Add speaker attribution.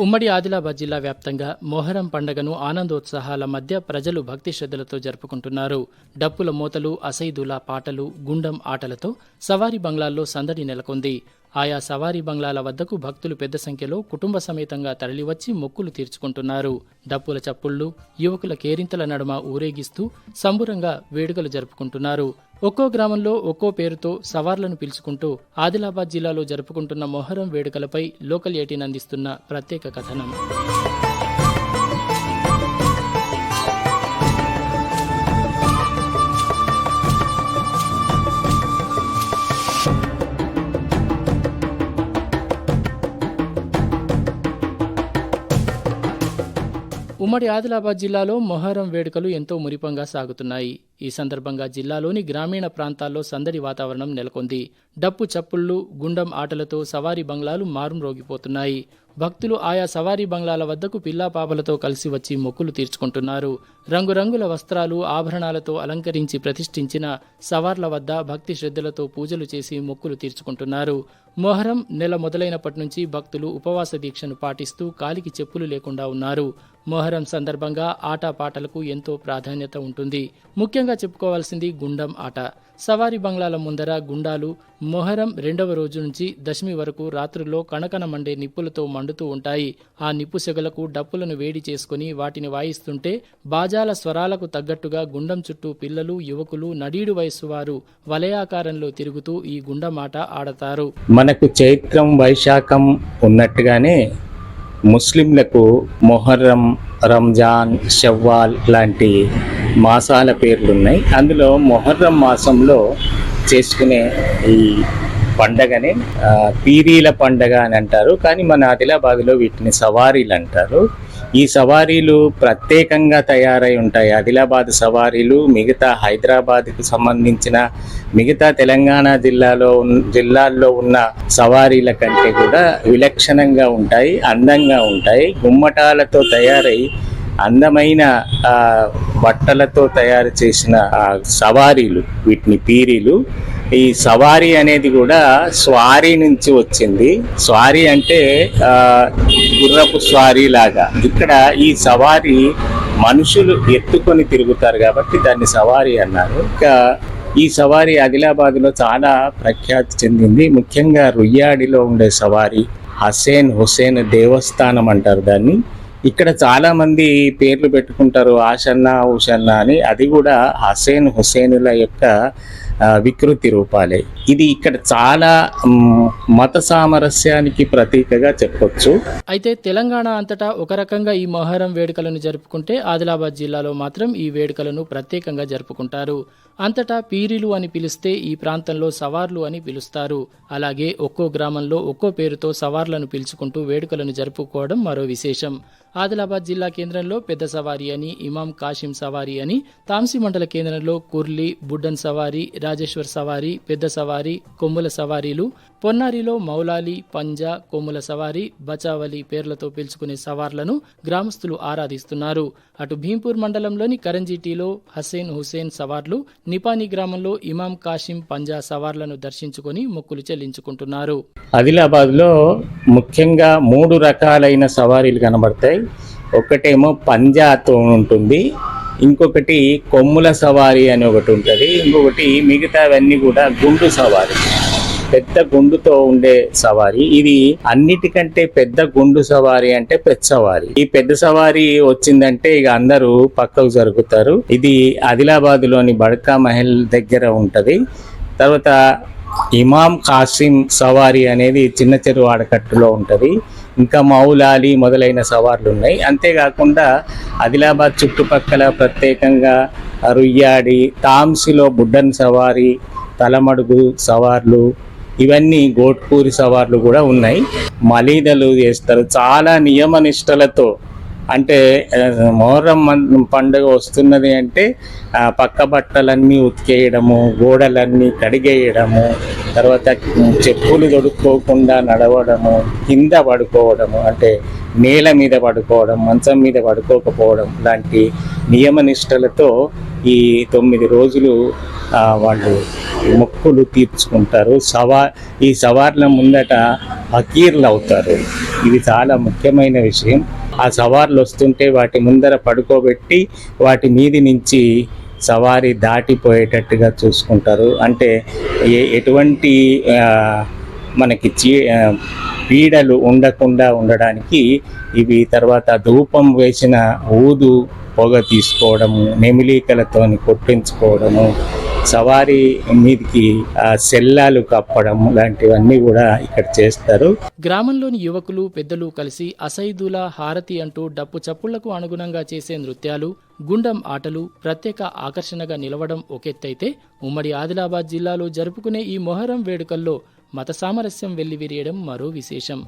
Speaker 1: ఉమ్మడి ఆదిలాబాద్ జిల్లా వ్యాప్తంగా మొహరం పండుగను ఆనందోత్సాహాల మధ్య ప్రజలు భక్తి శ్రద్ధలతో జరుపుకుంటున్నారు. డప్పుల మోతలు, అసైదుల పాటలు, గుండం ఆటలతో సవారీ బంగ్లాల్లో సందడి నెలకొంది. ఆయా సవారీ బంగ్లాల వద్దకు భక్తులు పెద్ద సంఖ్యలో కుటుంబ సమేతంగా తరలివచ్చి మొక్కులు తీర్చుకుంటున్నారు. డప్పుల చప్పుళ్లు, యువకుల కేరింతల నడుమ ఊరేగిస్తూ సంబురంగా వేడుకలు జరుపుకుంటున్నారు. ఒక్కో గ్రామంలో ఒక్కో పేరుతో సవార్లను పిలుచుకుంటూ ఆదిలాబాద్ జిల్లాలో జరుపుకుంటున్న మొహరం వేడుకలపై లోకల్ 18 అందిస్తున్న ప్రత్యేక కథనం. ఉమ్మడి ఆదిలాబాద్ జిల్లాలో మొహరం వేడుకలు ఎంతో మురిపంగా సాగుతున్నాయి. ఈ సందర్భంగా జిల్లాలోని గ్రామీణ ప్రాంతాల్లో సందడి వాతావరణం నెలకొంది. డప్పు చప్పుళ్లు, గుండం ఆటలతో సవారీ బంగ్లాలు మారుమ్రోగిపోతున్నాయి. భక్తులు ఆయా సవారీ బంగ్లాల వద్దకు పిల్లాపాపలతో కలిసి వచ్చి మొక్కులు తీర్చుకుంటున్నారు. రంగురంగుల వస్త్రాలు, ఆభరణాలతో అలంకరించి ప్రతిష్ఠించిన సవార్ల వద్ద భక్తి శ్రద్ధలతో పూజలు చేసి మొక్కులు తీర్చుకుంటున్నారు. మొహరం నెల మొదలైనప్పటి నుంచి భక్తులు ఉపవాస దీక్షను పాటిస్తూ కాలికి చెప్పులు లేకుండా ఉన్నారు. మొహరం సందర్భంగా ఆటపాటలకు ఎంతో ప్రాధాన్యత ఉంటుంది. ముఖ్యంగా చెప్పుకోవాల్సింది గుండం ఆట. సవారీ బంగ్లాల ముందర గుండాలు మొహరం 2వ రోజు నుంచి దశమి వరకు రాత్రుల్లో కణకణ మండే నిప్పులతో మండుతూ ఉంటాయి. ఆ నిప్పు సెగలకు డప్పులను వేడి చేసుకుని వాటిని వాయిస్తుంటే బాజాల స్వరాలకు తగ్గట్టుగా గుండం చుట్టూ పిల్లలు, యువకులు, నడీడు వయస్సు వారు వలయాకారంలో తిరుగుతూ ఈ గుండమాట ఆడతారు.
Speaker 2: మనకు చైత్రం, వైశాఖం ఉన్నట్టుగానే ముస్లింలకు మొహర్రం, రంజాన్, షవ్వాల్ లాంటి మాసాల పేర్లున్నాయి. అందులో మొహర్రం మాసంలో చేసుకునే ఈ పండగని పీరీల పండగ అని అంటారు. కానీ మన ఆదిలాబాద్లో వీటిని సవారీలు అంటారు. ఈ సవారీలు ప్రత్యేకంగా తయారై ఉంటాయి. ఆదిలాబాద్ సవారీలు మిగతా హైదరాబాద్కు సంబంధించిన మిగతా తెలంగాణ జిల్లాల్లో ఉన్న సవారీల కంటే కూడా విలక్షణంగా ఉంటాయి, అందంగా ఉంటాయి. గుమ్మటాలతో తయారై అందమైన బట్టలతో తయారు చేసిన సవారీలు, వీటిని పీరీలు. ఈ సవారీ అనేది కూడా స్వారీ నుంచి వచ్చింది. స్వారీ అంటే గుర్రపు స్వారీ లాగా. ఇక్కడ ఈ సవారీ మనుషులు ఎత్తుకొని తిరుగుతారు కాబట్టి దాన్ని సవారీ అన్నారు. ఇంకా ఈ సవారీ ఆదిలాబాద్లో చాలా ప్రఖ్యాతి చెందింది. ముఖ్యంగా రుయ్యాడిలో ఉండే సవారీ హుసేన్ దేవస్థానం అంటారు దాన్ని. ఇక్కడ చాలా మంది పేర్లు పెట్టుకుంటారు, ఆషన్నా, ఉషన్నా అని. అది కూడా హుసేనుల యొక్క వికృతి రూపాలే. ఇది ఇక్కడ చాలా మత సామరస్యానికి ప్రతీకగా చెప్పొచ్చు.
Speaker 1: అయితే తెలంగాణ అంతటా ఒక రకంగా ఈ మొహరం వేడుకలను జరుపుకుంటే ఆదిలాబాద్ జిల్లాలో మాత్రం ఈ వేడుకలను ప్రత్యేకంగా జరుపుకుంటారు. అంతటా పీరీలు అని పిలిస్తే ఈ ప్రాంతంలో సవార్లు అని పిలుస్తారు. అలాగే ఒక్కో గ్రామంలో ఒక్కో పేరుతో సవార్లను పిలుచుకుంటూ వేడుకలను జరుపుకోవడం మరో విశేషం. ఆదిలాబాద్ జిల్లా కేంద్రంలో పెద్ద సవారీ అని, ఇమాం కాశిం సవారీ అని, తాంసి మండల కేంద్రంలో కుర్లి, బుడ్డన్ సవారీ, రాజేశ్వర్ సవారీ, పెద్ద సవారీ, కొమ్ముల సవారీలు, పొన్నారిలో మౌలాలి, పంజా, కొమ్ముల సవారీ, బచావలి పేర్లతో పిలుచుకునే సవార్లను గ్రామస్తులు ఆరాధిస్తున్నారు. అటు భీంపూర్ మండలంలోని కరంజీటీలో హుసేన్ సవార్లు, నిపాని గ్రామంలో ఇమాం కాశిం పంజా సవార్లను దర్శించుకొని మొక్కులు చెల్లించుకుంటున్నారు.
Speaker 2: ఆదిలాబాద్లో ముఖ్యంగా 3 రకాలైన సవారీలు కనబడతాయి. ఒకటేమో పంజాతో ఉంటుంది, ఇంకొకటి కొమ్ముల సవారీ అని ఒకటి ఉంటుంది, ఇంకొకటి మిగతావన్నీ కూడా గుండు సవారీ, పెద్ద గుండుతో ఉండే సవారీ. ఇది అన్నిటికంటే పెద్ద గుండు సవారీ అంటే పెద్ద సవారీ. ఈ పెద్ద సవారీ వచ్చిందంటే ఇక అందరూ పక్కకు జరుగుతారు. ఇది ఆదిలాబాద్ లోని బడ్కా మహల్ దగ్గర ఉంటది. తర్వాత ఇమాం కాసిం సవారీ అనేది చిన్న చెరువు ఆడకట్టులో ఉంటది. ఇంకా మౌలాలి మొదలైన సవార్లు ఉన్నాయి. అంతేకాకుండా ఆదిలాబాద్ చుట్టుపక్కల ప్రత్యేకంగా రుయ్యాడి, తాంసిలో బుడ్డన్ సవారీ, తలమడుగు సవార్లు, ఇవన్నీ గోట్పూరి సవార్లు కూడా ఉన్నాయి. మలీదలు చేస్తారు చాలా నియమ నిష్టలతో. అంటే మొహర్రం పండుగ వస్తున్నది అంటే పక్క బట్టలన్నీ ఉతికేయడము, గోడలన్నీ కడిగేయడము, తర్వాత చెప్పులు తొడుక్కోకుండా నడవడము, కింద పడుకోవడము, అంటే నేల మీద పడుకోవడం, మంచం మీద పడుకోకపోవడం లాంటి నియమ నిష్టలతో ఈ 9 రోజులు వాళ్ళు మొక్కులు తీర్చుకుంటారు. ఈ సవార్ల ముందట ఫకీర్లు అవుతారు. ఇది చాలా ముఖ్యమైన విషయం. ఆ సవార్లు వస్తుంటే వాటి ముందర పడుకోబెట్టి వాటి మీది నుంచి సవారి దాటిపోయేటట్టుగా చూసుకుంటారు. అంటే ఎటువంటి మనకి పీడలు ఉండకుండా ఉండడానికి ఇవి. తర్వాత ధూపం వేసిన ఊదు పొగ తీసుకోవడము, నెమిలీకలతోని కొట్టించుకోవడము, సవారీ మీదికి సెల్లాలు కప్పడం లాంటివన్నీ కూడా ఇక్కడ చేస్తారు.
Speaker 1: గ్రామంలోని యువకులు పెద్దలు కలిసి అసైదుల హారతి అంటూ డప్పు చప్పుళ్లకు అనుగుణంగా చేసే నృత్యాలు, గుండం ఆటలు ప్రత్యేక ఆకర్షణగా నిలవడం ఒకెత్తైతే, ఉమ్మడి ఆదిలాబాద్ జిల్లాలో జరుపుకునే ఈ మొహరం వేడుకల్లో మత సామరస్యం వెల్లివిరియడం మరో విశేషం.